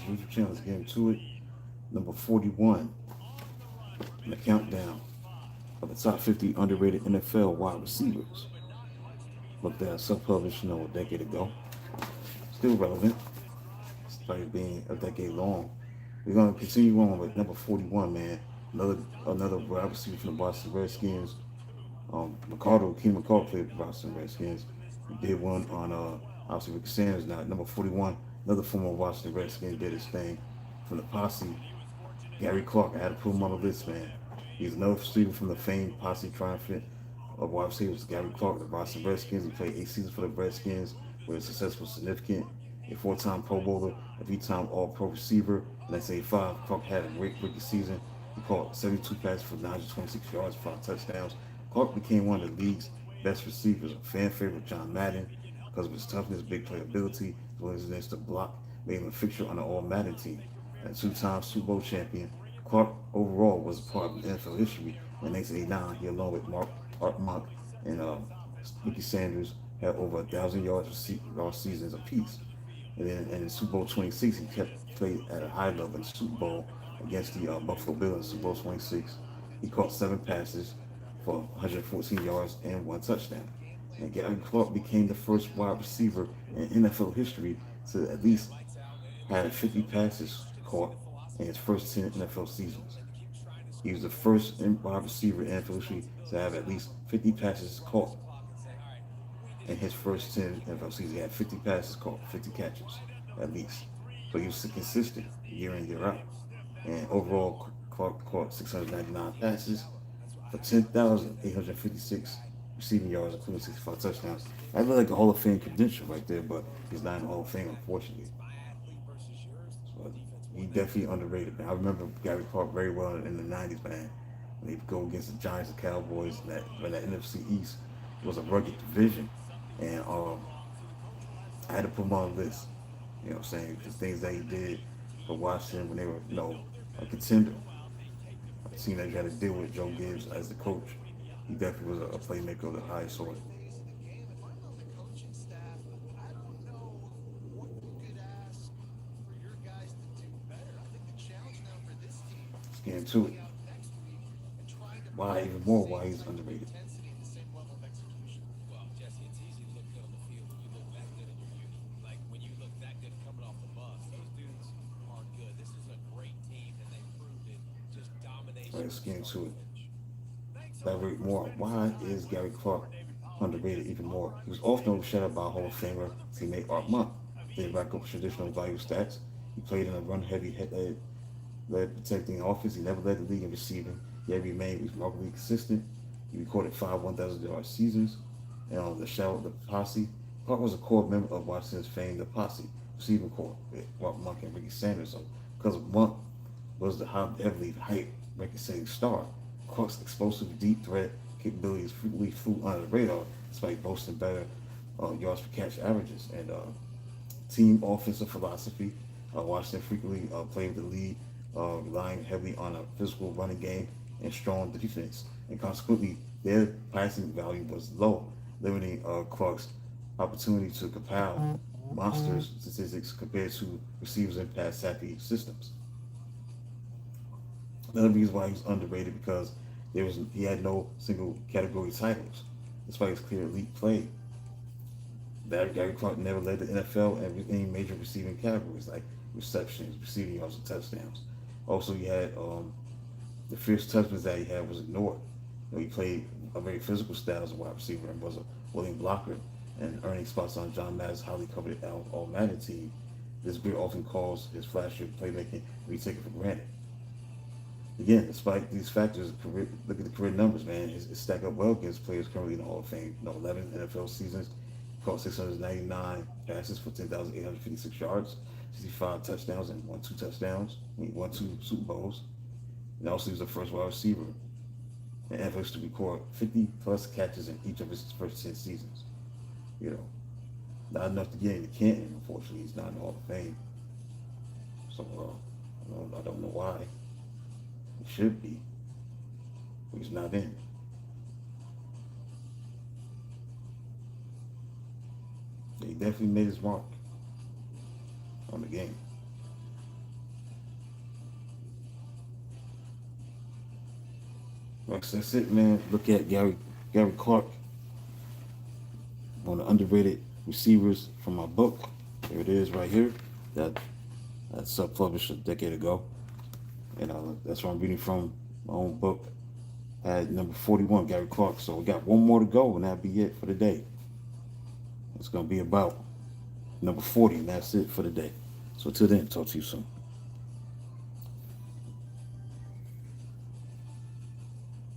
YouTube channel. Let's get into it. Number 41 in the countdown of the top 50 underrated NFL wide receivers. Looked at self-published, a decade ago. Still relevant, despite being a decade long. We're gonna continue on with number 41, man. Another wide receiver from the Boston Redskins. Keenan McCardle played for the Boston Redskins. He did one on obviously Rick Sanders now at number 41. Another former Washington Redskins did his thing from the posse. Gary Clark, I had to put him on the list, man. He's another receiver from the famed posse triumphant of wide receivers. Gary Clark, the Boston Redskins. He played 8 seasons for the Redskins, was successful, significant, a four-time Pro Bowler, a three-time All-Pro receiver. In 1985, Clark had a great rookie season. He caught 72 passes for 926 yards, 5 touchdowns. Clark became one of the league's best receivers, a fan favorite with John Madden because of his toughness, big playability, as well as his instant block, made him a fixture on the All Madden team. A two-time Super Bowl champion, Clark overall was a part of NFL history. In 1989, he, along with Art Monk and Mickey Sanders, had over 1,000 yards seasons apiece. And then in Super Bowl 26, he kept played at a high level in the Super Bowl against the Buffalo Bills in Super Bowl 26. He caught 7 passes for 114 yards and 1 touchdown. And Gary Clark became the first wide receiver in NFL history to at least have 50 passes caught in his first 10 NFL seasons. He was the first wide receiver in NFL history to have at least 50 passes caught in his first 10 NFL seasons. He had 50 passes caught, 50 catches at least. So he was consistent year in, year out. And overall, Clark caught 699 passes for 10,856 receiving yards, including 65 touchdowns. I look like a Hall of Fame credential right there, but he's not in the Hall of Fame, unfortunately. So he definitely underrated, man. I remember Gary Clark very well in the 90s, man. When they go against the Giants and Cowboys, when that NFC East was a rugged division. And I had to put him on the list. You know what I'm saying? The things that he did for Washington when they were, a contender. A team that you had to deal with Joe Gibbs as the coach. He definitely was a playmaker of the highest sort. Let's get into it. Why even more? Why he's underrated? Let's get into it. Elaborate more. Why is Gary Clark underrated even more? He was often overshadowed by Hall of Famer teammate Art Monk. They rack up traditional value stats. He played in a run-heavy, led protecting offense. He never led the league in receiving. Yet remained remarkably consistent. He recorded 5 1,000-yard seasons. And on the show, the posse, Clark was a core member of Washington's famed the posse receiving corps with Art Monk and Ricky Sanders. So because Monk was the heavily hyped record-setting star, Clark's explosive deep threat capabilities frequently flew under the radar despite boasting better yards per catch averages. And team offensive philosophy, Washington frequently played the lead, relying heavily on a physical running game and strong defense. And consequently, their passing value was low, limiting Clark's opportunity to compile monster statistics compared to receivers in pass savvy systems. Another reason why he's underrated because he had no single category titles, despite his clear elite play. Gary Clark never led the NFL in any major receiving categories like receptions, receiving yards, and touchdowns. Also, he had the fierce toughness that he had was ignored. He played a very physical style as a wide receiver and was a willing blocker and earning spots on John Madden's highly coveted All Madden team. This grit often calls his flashy playmaking to be taken for granted. Again, despite these factors, look at the career numbers, man. It's stacked up well against players currently in the Hall of Fame. 11 NFL seasons, caught 699 passes for 10,856 yards, 65 touchdowns, and 2 touchdowns. Won 2 Super Bowls. And also, he was the first wide receiver in NFL to record 50 plus catches in each of his first 10 seasons. You know, not enough to get into Canton, unfortunately. He's not in the Hall of Fame. So, I don't know why. He should be, but he's not in. He definitely made his mark on the game. That's it, man. Look at Gary Clark on the underrated receivers from my book. There it is right here. That self-published a decade ago. And that's what I'm reading from my own book. At number 41, Gary Clark. So we got one more to go, and that'll be it for the day. It's going to be about number 40, and that's it for the day. So till then, talk to you soon.